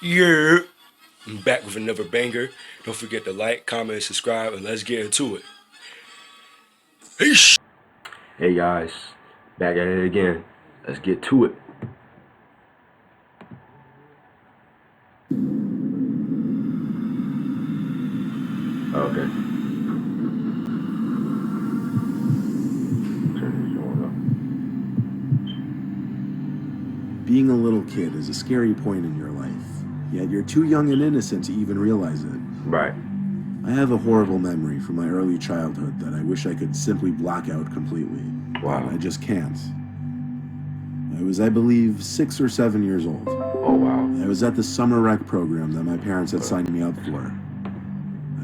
Yeah, I'm back with another banger. Don't forget to like, comment, subscribe, and let's get into it. Peace. Hey guys, back at it again. Let's get to it. Okay. Turn this Being a little kid is a scary point in your life, yet you're too young and innocent to even realize it. Right. I have a horrible memory from my early childhood that I wish I could simply block out completely. Wow. But I just can't. I was, I believe, 6 or 7 years old. Oh wow. I was at the summer rec program that my parents had signed me up for.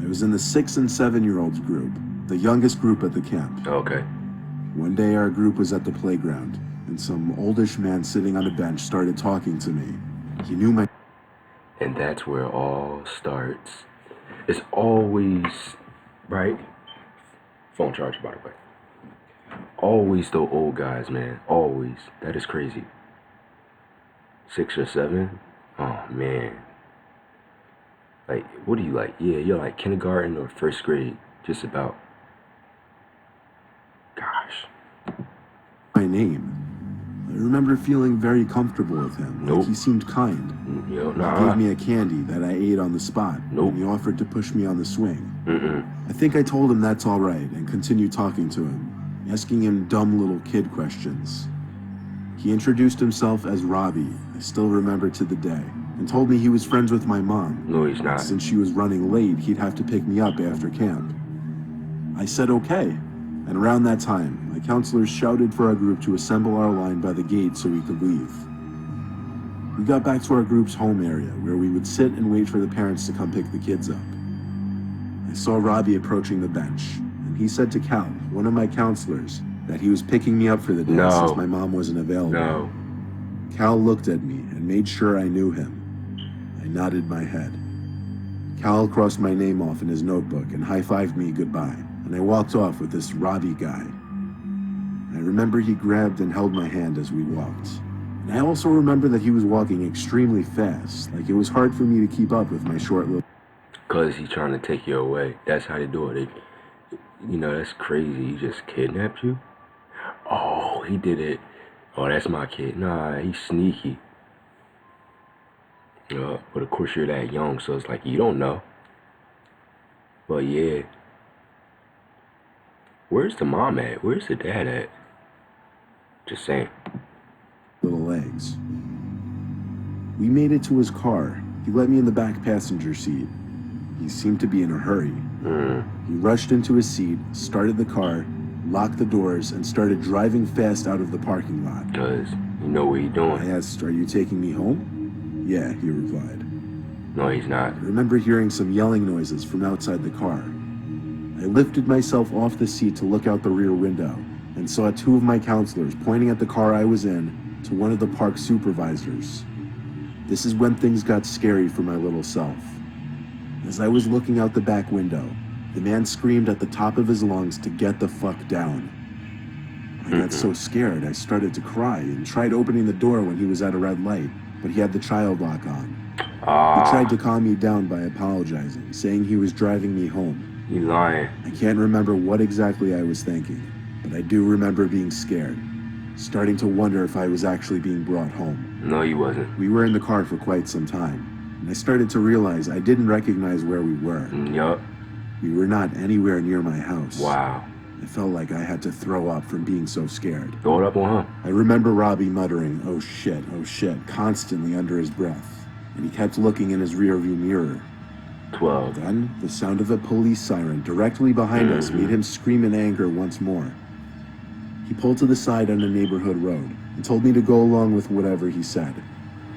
I was in the 6 and 7-year-olds group, the youngest group at the camp. Okay. One day our group was at the playground, and some oldish man sitting on a bench started talking to me. He knew my... And that's where it all starts. It's always right. Phone charger, by the way. Always the old guys, man. Always. That is crazy. 6 or 7? Oh man. Like, what are you like? Yeah, you're like kindergarten or first grade, just about. Gosh. my name. I remember feeling very comfortable with him. Nope. Like he seemed kind. Yo, He nah. gave me a candy that I ate on the spot. Nope. And he offered to push me on the swing. Mm-mm. I think I told him that's all right and continued talking to him, asking him dumb little kid questions. He introduced himself as Robbie, I still remember to the day, and told me he was friends with my mom. No, he's not. Since she was running late, he'd have to pick me up after camp. I said okay, and around that time, my counselors shouted for our group to assemble our line by the gate so we could leave. We got back to our group's home area, where we would sit and wait for the parents to come pick the kids up. I saw Robbie approaching the bench, and he said to Cal, one of my counselors, that he was picking me up for the day No. since my mom wasn't available. No. Cal looked at me and made sure I knew him. I nodded my head. Cal crossed my name off in his notebook and high-fived me goodbye, and I walked off with this Robbie guy. I remember he grabbed and held my hand as we walked. And I also remember that he was walking extremely fast, like it was hard for me to keep up with my short little... Cause he's trying to take you away. That's how they do it. That's crazy. He just kidnapped you? Oh, he did it. Oh, that's my kid. Nah, he's sneaky. But of course you're that young, so it's like you don't know. But yeah. Where's the mom at? Where's the dad at? Just saying. little legs. We made it to his car. He let me in the back passenger seat. He seemed to be in a hurry. He rushed into his seat, started the car, locked the doors, and started driving fast out of the parking lot. Cause you know what he's doing. I asked, "Are you taking me home?" "Yeah," he replied. No, he's not. I remember hearing some yelling noises from outside the car. I lifted myself off the seat to look out the rear window and saw two of my counselors pointing at the car I was in to one of the park supervisors. This is when things got scary for my little self. As I was looking out the back window, the man screamed at the top of his lungs to get the fuck down. I got so scared I started to cry and tried opening the door when he was at a red light, but he had the child lock on. He tried to calm me down by apologizing, saying he was driving me home. You lying. I can't remember what exactly I was thinking, but I do remember being scared, starting to wonder if I was actually being brought home. No, he wasn't. We were in the car for quite some time, and I started to realize I didn't recognize where we were. Yup. We were not anywhere near my house. Wow. I felt like I had to throw up from being so scared. Throw it up on him. I remember Robbie muttering, oh shit," constantly under his breath, and he kept looking in his rearview mirror. 12. Then, the sound of a police siren directly behind us made him scream in anger once more. He pulled to the side on a neighborhood road and told me to go along with whatever he said.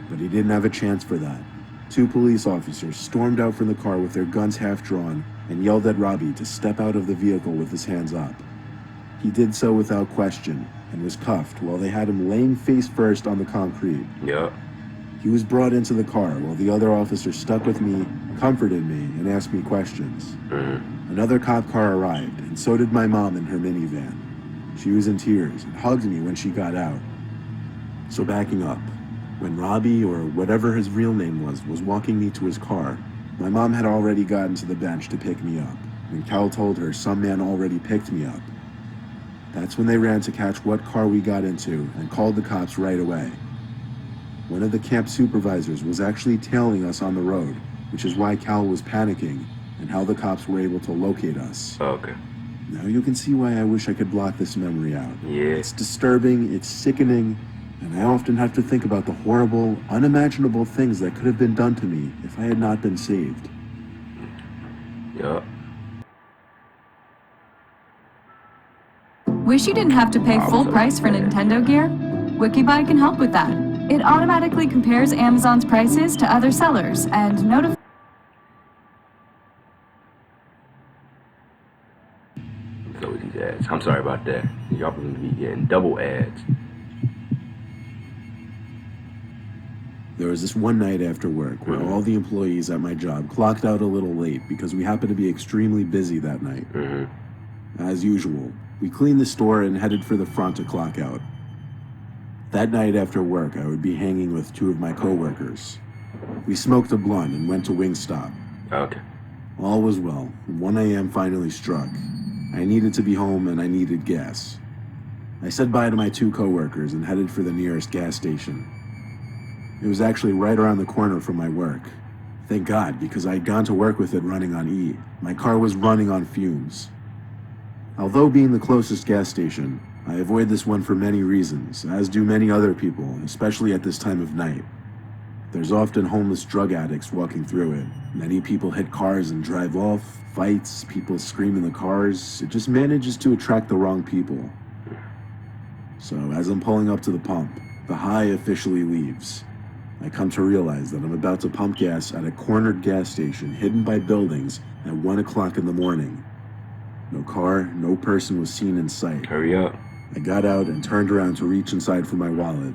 But he didn't have a chance for that. Two police officers stormed out from the car with their guns half drawn and yelled at Robbie to step out of the vehicle with his hands up. He did so without question and was cuffed while they had him laying face first on the concrete. Yup. He was brought into the car while the other officer stuck with me, comforted me, and asked me questions. Another cop car arrived, and so did my mom in her minivan. She was in tears and hugged me when she got out. So backing up, When Robbie, or whatever his real name was walking me to his car, my mom had already gotten to the bench to pick me up, and Cal told her some man already picked me up. That's when they ran to catch what car we got into and called the cops right away. One of the camp supervisors was actually tailing us on the road, which is why Cal was panicking and how the cops were able to locate us. Okay. Now you can see why I wish I could block this memory out. Yeah. It's disturbing, it's sickening, and I often have to think about the horrible, unimaginable things that could have been done to me if I had not been saved. Yup. Wish you didn't have to pay full price for Nintendo gear? Wikibuy can help with that. It automatically compares Amazon's prices to other sellers and notifies. So these ads. I'm sorry about that. Y'all going to be getting double ads. There was this one night after work where all the employees at my job clocked out a little late because we happened to be extremely busy that night. As usual, we cleaned the store and headed for the front to clock out. That night after work, I would be hanging with two of my coworkers. We smoked a blunt and went to Wingstop. Okay. All was well. 1 a.m. finally struck. I needed to be home and I needed gas. I said bye to my two coworkers and headed for the nearest gas station. It was actually right around the corner from my work. Thank God, because I had gone to work with it running on E. My car was running on fumes. Although being the closest gas station, I avoid this one for many reasons, as do many other people, especially at this time of night. There's often homeless drug addicts walking through it. Many people hit cars and drive off, fights, people scream in the cars. It just manages to attract the wrong people. So as I'm pulling up to the pump, the high officially leaves. I come to realize that I'm about to pump gas at a cornered gas station hidden by buildings at 1 o'clock in the morning. No car, no person was seen in sight. Hurry up. I got out and turned around to reach inside for my wallet.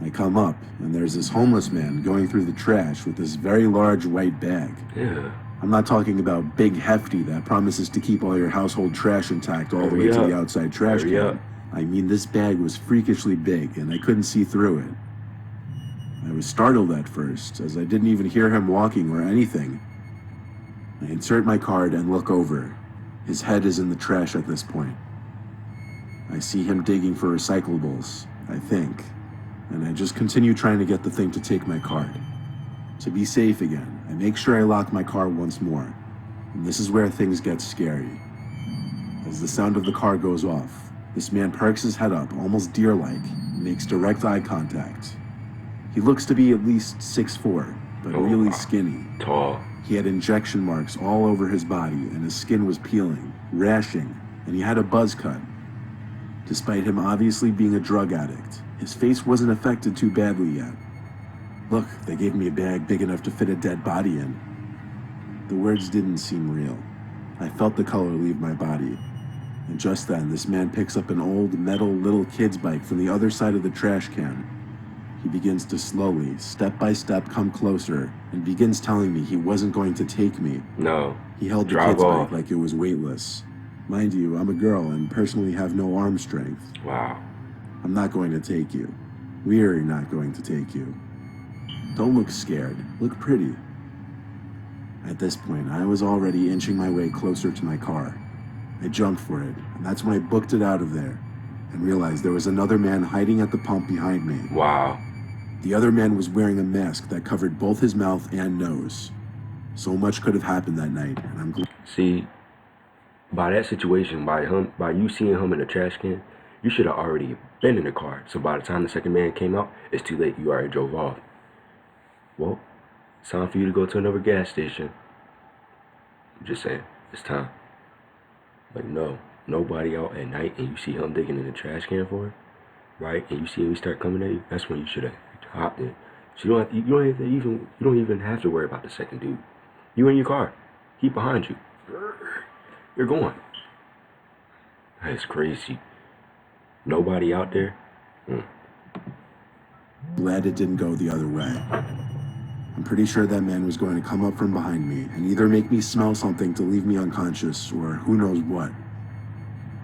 I come up, and there's this homeless man going through the trash with this very large white bag. Yeah. I'm not talking about big hefty that promises to keep all your household trash intact all the way to the outside trash can. I mean, this bag was freakishly big, and I couldn't see through it. I was startled at first, as I didn't even hear him walking or anything. I insert my card and look over. His head is in the trash at this point. I see him digging for recyclables, I think, and I just continue trying to get the thing to take my card. To be safe again, I make sure I lock my car once more, and this is where things get scary. As the sound of the car goes off, this man perks his head up, almost deer-like, and makes direct eye contact. He looks to be at least 6'4", but really skinny. Tall. He had injection marks all over his body, and his skin was peeling, rashing, and he had a buzz cut. Despite him obviously being a drug addict, his face wasn't affected too badly yet. Look, they gave me a bag big enough to fit a dead body in. The words didn't seem real. I felt the color leave my body. And just then, this man picks up an old metal little kid's bike from the other side of the trash can. He begins to slowly, step by step, come closer and begins telling me he wasn't going to take me. No. He held the kid's bike like it was weightless. Mind you, I'm a girl and personally have no arm strength. Wow. I'm not going to take you. We're not going to take you. Don't look scared. Look pretty. At this point, I was already inching my way closer to my car. I jumped for it, and that's when I booked it out of there and realized there was another man hiding at the pump behind me. Wow. The other man was wearing a mask that covered both his mouth and nose. So much could have happened that night, and I'm glad. See, by that situation, by you seeing him in the trash can, you should have already been in the car. So by the time the second man came out, it's too late. You already drove off. Well, it's time for you to go to another gas station. I'm just saying, it's time. But no, nobody out at night, and you see him digging in the trash can for it, right? And you see him start coming at you. That's when you should have hopped in. So you don't even have to worry about the second dude. You in your car, he behind you. You're going. That's crazy. Nobody out there. Glad it didn't go the other way. I'm pretty sure that man was going to come up from behind me and either make me smell something to leave me unconscious or who knows what.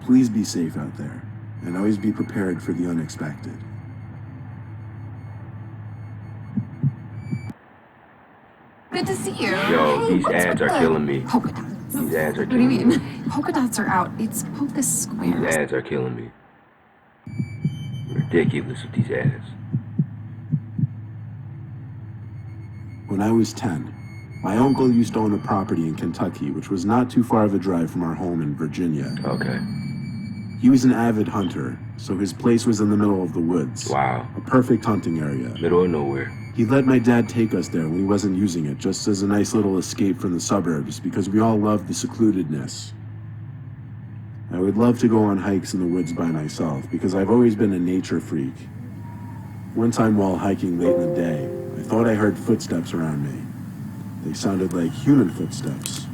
Please be safe out there and always be prepared for the unexpected. Good to see you. Yo, Hey, these what's ads with are the killing me. polka dots? These ads are What do you killing me. mean? Polka dots are out. It's polka These squares. ads are killing me. Ridiculous with these ads. When I was 10, my uncle used to own a property in Kentucky, which was not too far of a drive from our home in Virginia. Okay. He was an avid hunter, so his place was in the middle of the woods. Wow. A perfect hunting area. Middle of nowhere. He let my dad take us there when he wasn't using it, just as a nice little escape from the suburbs, because we all loved the secludedness. I would love to go on hikes in the woods by myself, because I've always been a nature freak. One time while hiking late in the day, I thought I heard footsteps around me. They sounded like human footsteps,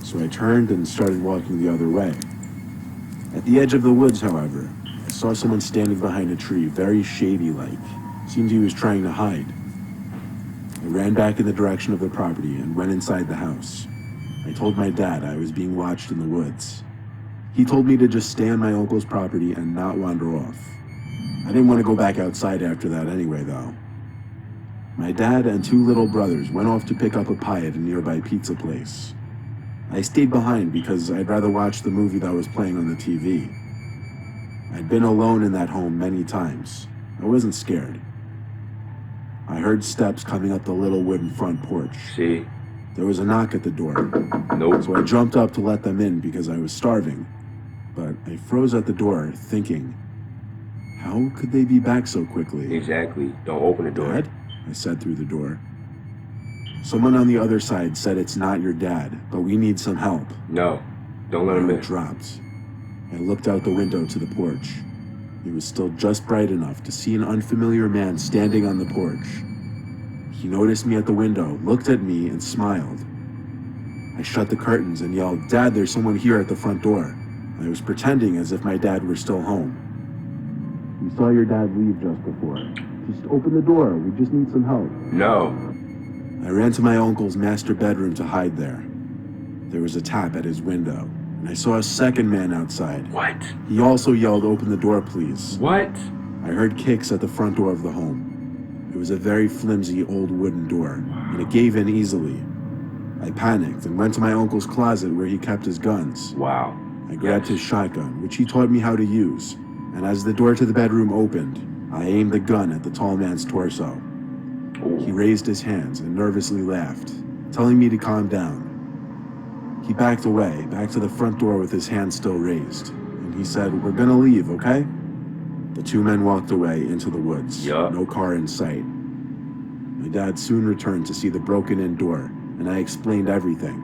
so I turned and started walking the other way. At the edge of the woods, however, I saw someone standing behind a tree, very shady-like. Seemed he was trying to hide. I ran back in the direction of the property and went inside the house. I told my dad I was being watched in the woods. He told me to just stay on my uncle's property and not wander off. I didn't want to go back outside after that anyway, though. My dad and two little brothers went off to pick up a pie at a nearby pizza place. I stayed behind because I'd rather watch the movie that was playing on the TV. I'd been alone in that home many times. I wasn't scared. I heard steps coming up the little wooden front porch. See? There was a knock at the door. Nope. So I jumped up to let them in because I was starving. But I froze at the door, thinking, how could they be back so quickly? Exactly. Don't open the door. Dad? I said through the door. Someone on the other side said it's not your dad, but we need some help. No. Don't let My him heart in. dropped. I looked out the window to the porch. It was still just bright enough to see an unfamiliar man standing on the porch. He noticed me at the window, looked at me, and smiled. I shut the curtains and yelled, "Dad, there's someone here at the front door." I was pretending as if my dad were still home. "We saw your dad leave just before. Just open the door, we just need some help." No. I ran to my uncle's master bedroom to hide there. There was a tap at his window, and I saw a second man outside. What? He also yelled, "Open the door, please." What? I heard kicks at the front door of the home. It was a very flimsy old wooden door, and it gave in easily. I panicked and went to my uncle's closet where he kept his guns. Wow. I grabbed his shotgun, which he taught me how to use, and as the door to the bedroom opened, I aimed the gun at the tall man's torso. He raised his hands and nervously laughed, telling me to calm down. He backed away, back to the front door with his hand still raised, and he said, "We're gonna leave, okay?" The two men walked away into the woods, no car in sight. My dad soon returned to see the broken-in door, and I explained everything.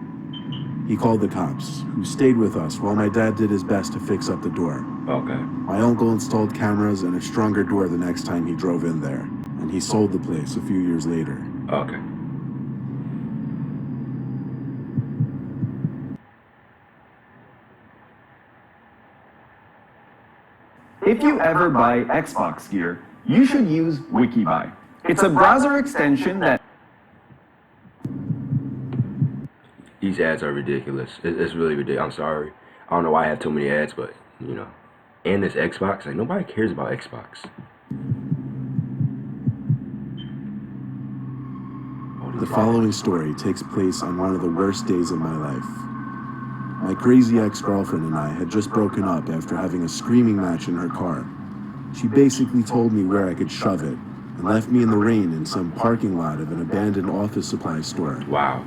He called the cops, who stayed with us while my dad did his best to fix up the door. Okay. My uncle installed cameras and a stronger door the next time he drove in there, and he sold the place a few years later. Okay. If you ever buy Xbox gear, you should use WikiBuy. It's a browser extension that... These ads are ridiculous. It's really ridiculous. I'm sorry. I don't know why I have too many ads, but, you know. And this Xbox, like, nobody cares about Xbox. The following story takes place on one of the worst days of my life. My crazy ex-girlfriend and I had just broken up after having a screaming match in her car. She basically told me where I could shove it and left me in the rain in some parking lot of an abandoned office supply store. Wow.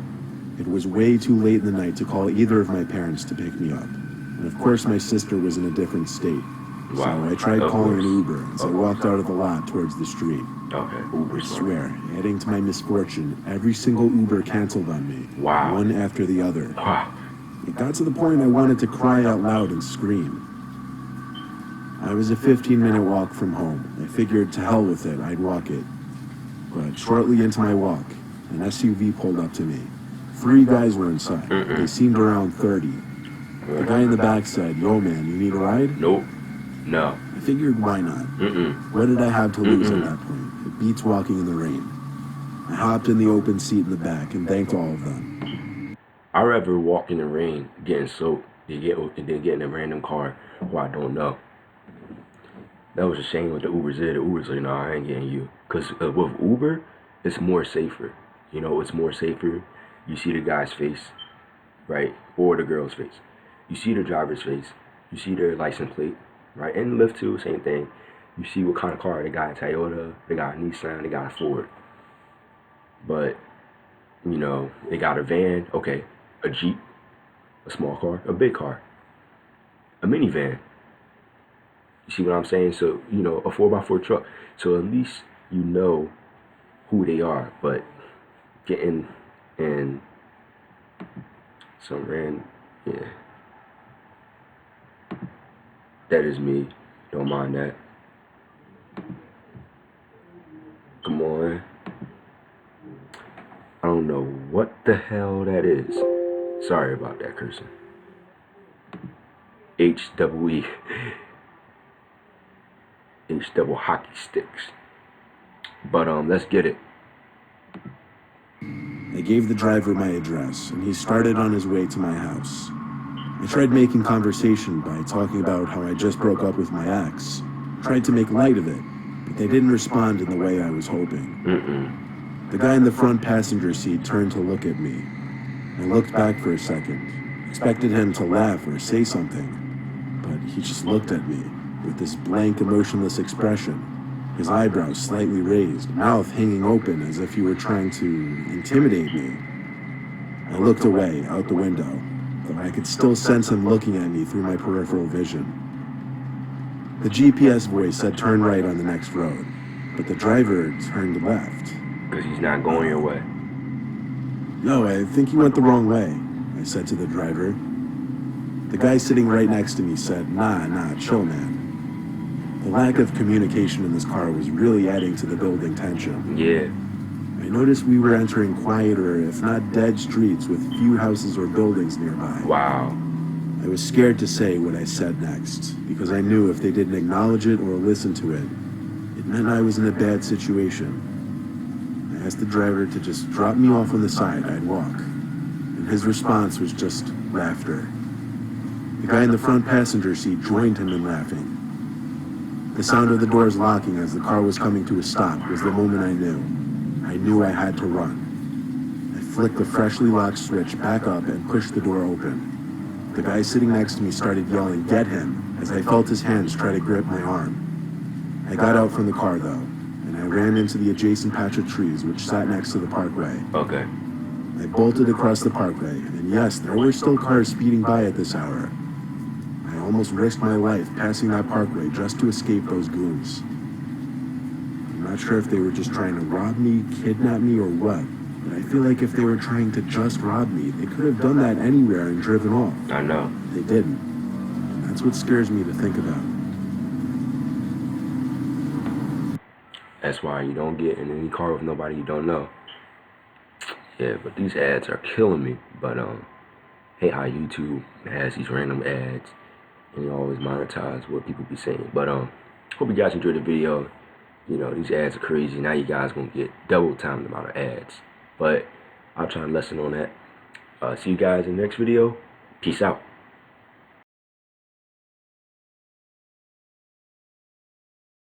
It was way too late in the night to call either of my parents to pick me up. And of course my sister was in a different state. Wow. So I tried Of calling course. an Uber as I walked out of the lot towards the street. Okay. I swear, adding to my misfortune, every single Uber canceled on me. Wow. One after the other. Wow. It got to the point I wanted to cry out loud and scream. I was a 15-minute walk from home. I figured to hell with it, I'd walk it. But shortly into my walk, an SUV pulled up to me. 3 guys were inside. They seemed around 30. The guy in the back said, "Yo man, you need a ride?" Nope. No. I figured why not? What did I have to lose at that point? It beats walking in the rain. I hopped in the open seat in the back and thanked all of them. I'd rather walk in the rain, getting soaked, than get in a random car who I don't know. That was a shame what the Ubers did. The Ubers like, I ain't getting you. Because with Uber, it's more safer. You know, it's more safer. You see the guy's face, right? Or the girl's face. You see the driver's face. You see their license plate, right? And Lyft too, same thing. You see what kind of car. They got a Toyota, they got a Nissan, they got a Ford. But, you know, they got a van, okay, a Jeep, a small car, a big car, a minivan. You see what I'm saying? So, you know, a 4x4 truck. So at least you know who they are. But getting in some random, yeah. That is me. Don't mind that. Come on. I don't know what the hell that is. Sorry about that cursing. H-double-E. H-double hockey sticks. But let's get it. I gave the driver my address, and he started on his way to my house. I tried making conversation by talking about how I just broke up with my ex. Tried to make light of it, but they didn't respond in the way I was hoping. The guy in the front passenger seat turned to look at me. I looked back for a second, expected him to laugh or say something, but he just looked at me with this blank, emotionless expression, his eyebrows slightly raised, mouth hanging open as if he were trying to intimidate me. I looked away, out the window, though I could still sense him looking at me through my peripheral vision. The GPS voice said turn right on the next road, but the driver turned left. Because he's not going your way. No, I think you went the wrong way, I said to the driver. The guy sitting right next to me said, nah, chill, man. The lack of communication in this car was really adding to the building tension. Yeah. I noticed we were entering quieter, if not dead streets with few houses or buildings nearby. Wow. I was scared to say what I said next, because I knew if they didn't acknowledge it or listen to it, it meant I was in a bad situation. I asked the driver to just drop me off on the side, I'd walk. And his response was just laughter. The guy in the front passenger seat joined him in laughing. The sound of the doors locking as the car was coming to a stop was the moment I knew. I knew I had to run. I flicked the freshly locked switch back up and pushed the door open. The guy sitting next to me started yelling, "Get him," as I felt his hands try to grip my arm. I got out from the car though, and I ran into the adjacent patch of trees which sat next to the parkway. Okay. I bolted across the parkway, and yes, there were still cars speeding by at this hour. I almost risked my life passing that parkway just to escape those goons. I'm not sure if they were just trying to rob me, kidnap me, or what, but I feel like if they were trying to just rob me, they could have done that anywhere and driven off. I know. They didn't. And that's what scares me to think about. That's why you don't get in any car with nobody you don't know. Yeah, but these ads are killing me. But hate how YouTube has these random ads and you always monetize what people be saying. But hope you guys enjoyed the video. You know, these ads are crazy. Now you guys gonna get double time the amount of ads. But I'll try to lessen on that. See you guys in the next video. Peace out.